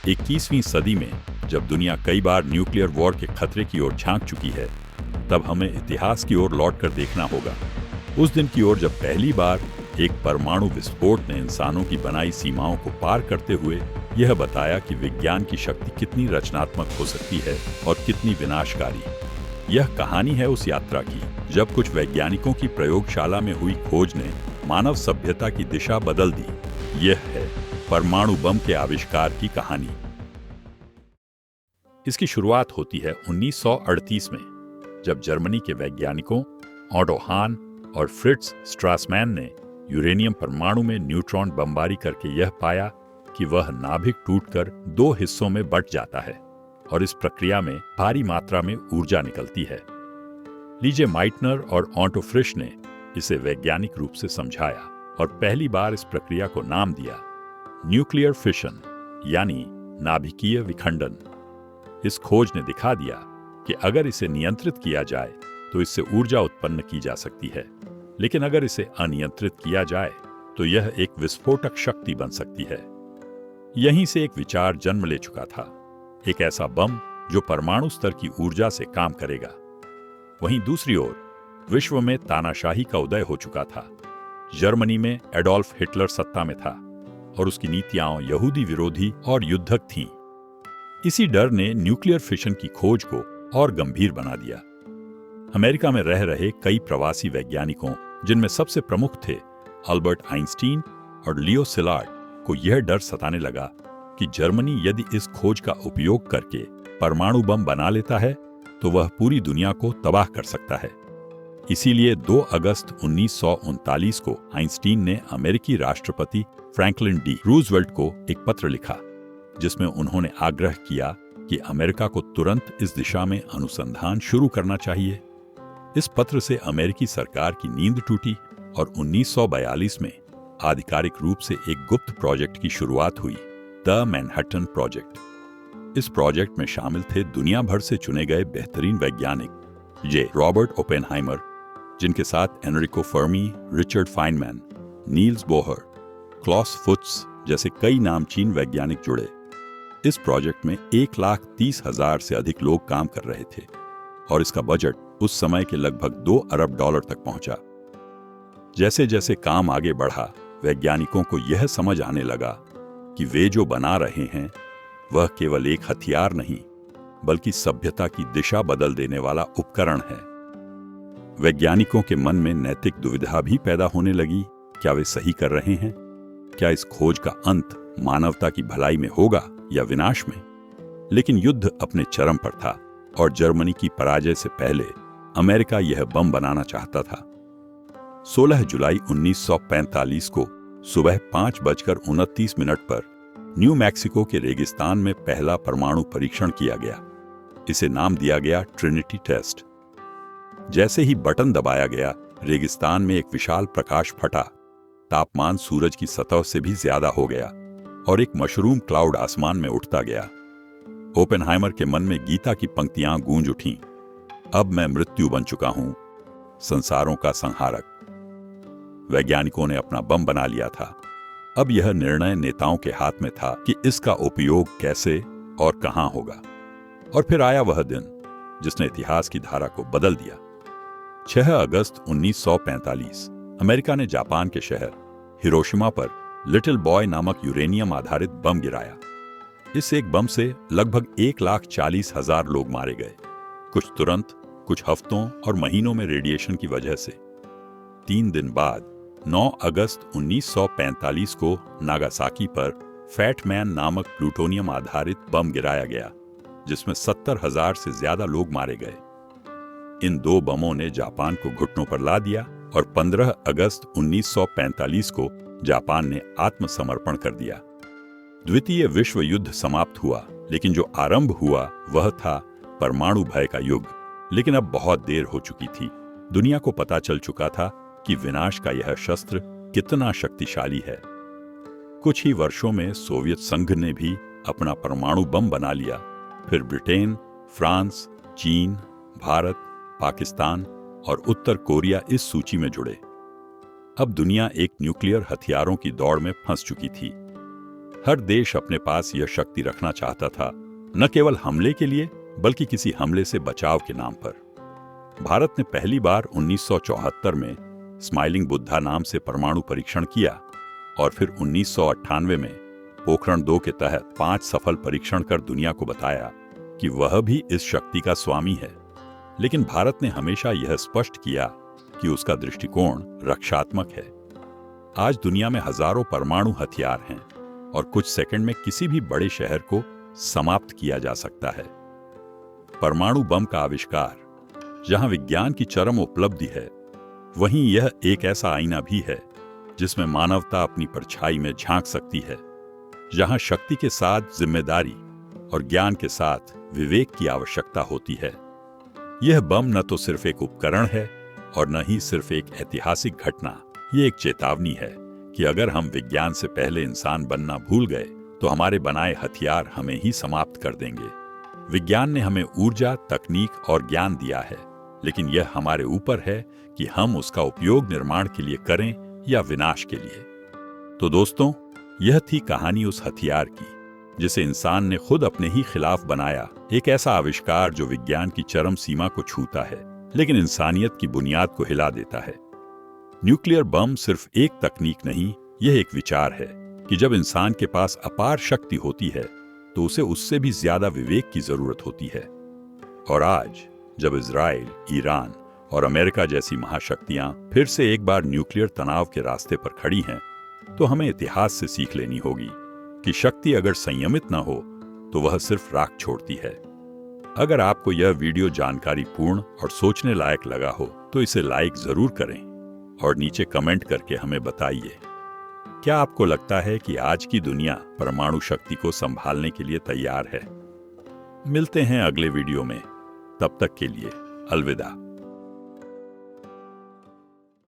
21वीं सदी में जब दुनिया कई बार न्यूक्लियर वॉर के खतरे की ओर झांक चुकी है, तब हमें इतिहास की ओर लौटकर देखना होगा। उस दिन की ओर जब पहली बार एक परमाणु विस्फोट ने इंसानों की बनाई सीमाओं को पार करते हुए यह बताया कि विज्ञान की शक्ति कितनी रचनात्मक हो सकती है और कितनी विनाशकारी। यह कहानी है उस यात्रा की जब कुछ वैज्ञानिकों की प्रयोगशाला में हुई खोज ने मानव सभ्यता की दिशा बदल दी। यह है परमाणु बम के आविष्कार की कहानी। इसकी शुरुआत होती है 1938 में, जब जर्मनी के वैज्ञानिकों ऑटो हान और फ्रिट्ज स्ट्रासमैन ने यूरेनियम परमाणु में न्यूट्रॉन बमबारी करके यह पाया कि वह नाभिक टूटकर दो हिस्सों में बंट जाता है और इस प्रक्रिया में भारी मात्रा में ऊर्जा निकलती है। लीजे माइटनर और ऑटो फ्रिश ने इसे वैज्ञानिक रूप से समझाया और पहली बार इस प्रक्रिया को नाम दिया न्यूक्लियर फिशन, यानी नाभिकीय विखंडन। इस खोज ने दिखा दिया कि अगर इसे नियंत्रित किया जाए तो इससे ऊर्जा उत्पन्न की जा सकती है, लेकिन अगर इसे अनियंत्रित किया जाए तो यह एक विस्फोटक शक्ति बन सकती है। यहीं से एक विचार जन्म ले चुका था, एक ऐसा बम जो परमाणु स्तर की ऊर्जा से काम करेगा। वहीं दूसरी ओर विश्व में तानाशाही का उदय हो चुका था। जर्मनी में एडोल्फ हिटलर सत्ता में था और उसकी नीतियां यहूदी विरोधी और युद्धक थीं। इसी डर ने न्यूक्लियर फिशन की खोज को और गंभीर बना दिया। अमेरिका में रह रहे कई प्रवासी वैज्ञानिकों, जिनमें सबसे प्रमुख थे अल्बर्ट आइंस्टीन और लियो सिलार्ड, को यह डर सताने लगा कि जर्मनी यदि इस खोज का उपयोग करके परमाणु बम बना लेता है तो वह पूरी दुनिया को तबाह कर सकता है। इसीलिए 2 अगस्त 1939 को आइंस्टीन ने अमेरिकी राष्ट्रपति फ्रैंकलिन डी रूजवेल्ट को एक पत्र लिखा, जिसमें उन्होंने आग्रह किया कि अमेरिका को तुरंत इस दिशा में अनुसंधान शुरू करना चाहिए। इस पत्र से अमेरिकी सरकार की नींद टूटी और 1942 में आधिकारिक रूप से एक गुप्त प्रोजेक्ट की शुरुआत हुई, द मैनहट्टन प्रोजेक्ट। इस प्रोजेक्ट में शामिल थे दुनिया भर से चुने गए बेहतरीन वैज्ञानिक, जे रॉबर्ट ओपेनहाइमर, जिनके साथ Enrico Fermi, Richard Feynman, Niels Bohr, Klaus Fuchs जैसे कई नामचीन वैज्ञानिक जुड़े। इस प्रोजेक्ट में 1,30,000 से अधिक लोग काम कर रहे थे और इसका बजट उस समय के लगभग $2 अरब तक पहुंचा। जैसे जैसे काम आगे बढ़ा, वैज्ञानिकों को यह समझ आने लगा कि वे जो बना रहे हैं वह केवल एक हथियार नहीं, बल्कि सभ्यता की दिशा बदल देने वाला उपकरण है। वैज्ञानिकों के मन में नैतिक दुविधा भी पैदा होने लगी। क्या वे सही कर रहे हैं? क्या इस खोज का अंत मानवता की भलाई में होगा या विनाश में? लेकिन युद्ध अपने चरम पर था और जर्मनी की पराजय से पहले अमेरिका यह बम बनाना चाहता था। 16 जुलाई 1945 को सुबह 5:29 पर न्यू मैक्सिको के रेगिस्तान में पहला परमाणु परीक्षण किया गया। इसे नाम दिया गया ट्रिनिटी टेस्ट। जैसे ही बटन दबाया गया, रेगिस्तान में एक विशाल प्रकाश फटा। तापमान सूरज की सतह से भी ज्यादा हो गया और एक मशरूम क्लाउड आसमान में उठता गया। ओपेनहाइमर के मन में गीता की पंक्तियां गूंज उठीं, अब मैं मृत्यु बन चुका हूं, संसारों का संहारक। वैज्ञानिकों ने अपना बम बना लिया था। अब यह निर्णय नेताओं के हाथ में था कि इसका उपयोग कैसे और कहां होगा। और फिर आया वह दिन जिसने इतिहास की धारा को बदल दिया। 6 अगस्त 1945 अमेरिका ने जापान के शहर हिरोशिमा पर लिटिल बॉय नामक यूरेनियम आधारित बम गिराया। इस एक बम से लगभग 1,40,000 लोग मारे गए, कुछ तुरंत, कुछ हफ्तों और महीनों में रेडिएशन की वजह से। 3 दिन बाद 9 अगस्त 1945 को नागासाकी पर फैट मैन नामक प्लूटोनियम आधारित बम गिराया गया, जिसमें 70,000 से ज्यादा लोग मारे गए। इन 2 बमों ने जापान को घुटनों पर ला दिया और 15 अगस्त 1945 को जापान ने आत्मसमर्पण कर दिया। द्वितीय विश्व युद्ध समाप्त हुआ, लेकिन जो आरंभ हुआ वह था परमाणु भय का युग। लेकिन अब बहुत देर हो चुकी थी। दुनिया को पता चल चुका था कि विनाश का यह शस्त्र कितना शक्तिशाली है। कुछ ही वर्षों में सोवियत संघ ने भी अपना परमाणु बम बना लिया। फिर ब्रिटेन, फ्रांस, चीन, भारत, पाकिस्तान और उत्तर कोरिया इस सूची में जुड़े। अब दुनिया एक न्यूक्लियर हथियारों की दौड़ में फंस चुकी थी। हर देश अपने पास यह शक्ति रखना चाहता था, न केवल हमले के लिए बल्कि किसी हमले से बचाव के नाम पर। भारत ने पहली बार 1974 में स्माइलिंग बुद्धा नाम से परमाणु परीक्षण किया और फिर 1998 में पोखरण 2 के तहत 5 सफल परीक्षण कर दुनिया को बताया कि वह भी इस शक्ति का स्वामी है। लेकिन भारत ने हमेशा यह स्पष्ट किया कि उसका दृष्टिकोण रक्षात्मक है। आज दुनिया में हजारों परमाणु हथियार हैं और कुछ सेकंड में किसी भी बड़े शहर को समाप्त किया जा सकता है। परमाणु बम का आविष्कार जहां विज्ञान की चरम उपलब्धि है, वहीं यह एक ऐसा आईना भी है जिसमें मानवता अपनी परछाई में झांक सकती है। जहां शक्ति के साथ जिम्मेदारी और ज्ञान के साथ विवेक की आवश्यकता होती है। यह बम न तो सिर्फ एक उपकरण है और न ही सिर्फ एक ऐतिहासिक घटना, ये एक चेतावनी है कि अगर हम विज्ञान से पहले इंसान बनना भूल गए तो हमारे बनाए हथियार हमें ही समाप्त कर देंगे। विज्ञान ने हमें ऊर्जा, तकनीक और ज्ञान दिया है, लेकिन यह हमारे ऊपर है कि हम उसका उपयोग निर्माण के लिए करें या विनाश के लिए। तो दोस्तों, यह थी कहानी उस हथियार की जिसे इंसान ने खुद अपने ही खिलाफ बनाया। एक ऐसा आविष्कार जो विज्ञान की चरम सीमा को छूता है लेकिन इंसानियत की बुनियाद को हिला देता है। न्यूक्लियर बम सिर्फ एक तकनीक नहीं, यह एक विचार है कि जब इंसान के पास अपार शक्ति होती है तो उसे उससे भी ज्यादा विवेक की जरूरत होती है। और आज जब इजराइल, ईरान और अमेरिका जैसी महाशक्तियां फिर से एक बार न्यूक्लियर तनाव के रास्ते पर खड़ी हैं, तो हमें इतिहास से सीख लेनी होगी कि शक्ति अगर संयमित न हो तो वह सिर्फ राख छोड़ती है। अगर आपको यह वीडियो जानकारीपूर्ण और सोचने लायक लगा हो तो इसे लाइक जरूर करें और नीचे कमेंट करके हमें बताइए, क्या आपको लगता है कि आज की दुनिया परमाणु शक्ति को संभालने के लिए तैयार है? मिलते हैं अगले वीडियो में, तब तक के लिए अलविदा।